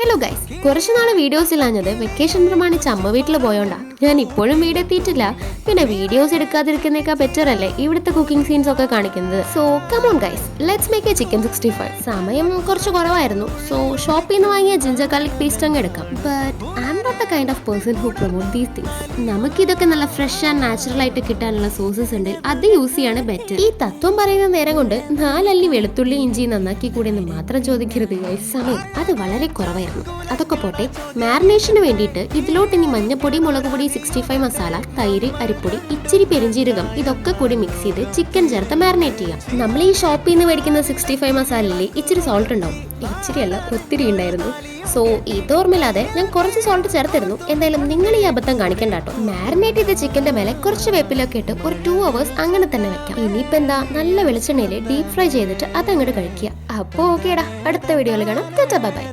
Hello guys, കുറച്ച് നാളെ videos ഇല്ലാഞ്ഞത് vacation പ്രമാണിച്ച് അമ്മ വീട്ടിൽ പോയോണ്ടാ. ഞാൻ ഇപ്പോഴും വീഡിയോ എത്തിയിട്ടില്ല. പിന്നെ വീഡിയോസ് എടുക്കാതിരിക്കുന്നേക്കാൾ ബെറ്റർ അല്ലേ ഇവിടുത്തെ കുക്കിംഗ് സീൻസ് ഒക്കെ കാണിക്കുന്നത്. So come on guys, let's make a chicken 65. സമയം കുറച്ച് കുറവായിരുന്നു. സോ ഷോപ്പിൽ നിന്ന് വാങ്ങിയ ജിഞ്ചർ ഗാർലിക് പേസ്റ്റ് അങ്ങ് എടുക്കാം. But I am not the kind of person who promote these things. നമുക്കിതൊക്കെ നല്ല ഫ്രഷ് ആൻഡ് നാച്ചുറൽ ആയിട്ട് കിട്ടാനുള്ള സോഴ്സസ് ഉണ്ട്, അത് യൂസ് ചെയ്യാണ് ബെറ്റർ. ഈ തത്വം പറയുന്ന നേരം കൊണ്ട് 4 അല്ലി വെളുത്തുള്ളി ഇഞ്ചി നന്നാക്കി കൂടെ എന്ന് മാത്രം ചോദിക്കരുത് ഗൈസ്. സമയം അത് വളരെ കുറവായിരുന്നു. അതൊക്കെ പോട്ടെ, മാരിനേഷന് വേണ്ടിയിട്ട് ഇതിലോട്ട് ഇനി മഞ്ഞപ്പൊടി, മുളക് പൊടി, 65 മസാല, തൈര്, അരിപ്പൊടി, ഇച്ചിരി പെരിഞ്ചീരകം ഇതൊക്കെ കൂടി മിക്സ് ചെയ്ത് ചിക്കൻ ചേർത്ത് മാരിനേറ്റ് ചെയ്യാം. നമ്മൾ ഈ ഷോപ്പിൽ നിന്ന് മേടിക്കുന്ന 65 മസാലയിൽ ഇച്ചിരി സോൾട്ട് ഉണ്ടാവും. ഇച്ചിരി അല്ല, ഒത്തിരി ഉണ്ടായിരുന്നു. സോ ഇത് ഓർമ്മയില്ലാതെ ഞാൻ കുറച്ച് സോൾട്ട് ചേർത്തിരുന്നു. എന്തായാലും നിങ്ങൾ ഈ അബദ്ധം കാണിക്കണ്ട കേട്ടോ. മാരിനേറ്റ് ചെയ്ത ചിക്കന്റെ മേലെ കുറച്ച് വേപ്പിലൊക്കെ ഇട്ട് ഒരു 2 hours അങ്ങനെ തന്നെ വെക്കാം. ഇനിയിപ്പോ എന്താ, നല്ല വെളിച്ചെണ്ണയിൽ ഡീപ് ഫ്രൈ ചെയ്തിട്ട് അതങ്ങോട്ട് കഴിക്കുക. അപ്പോ ഓക്കേടാ, അടുത്ത വീഡിയോയിൽ കാണാം. Bye bye.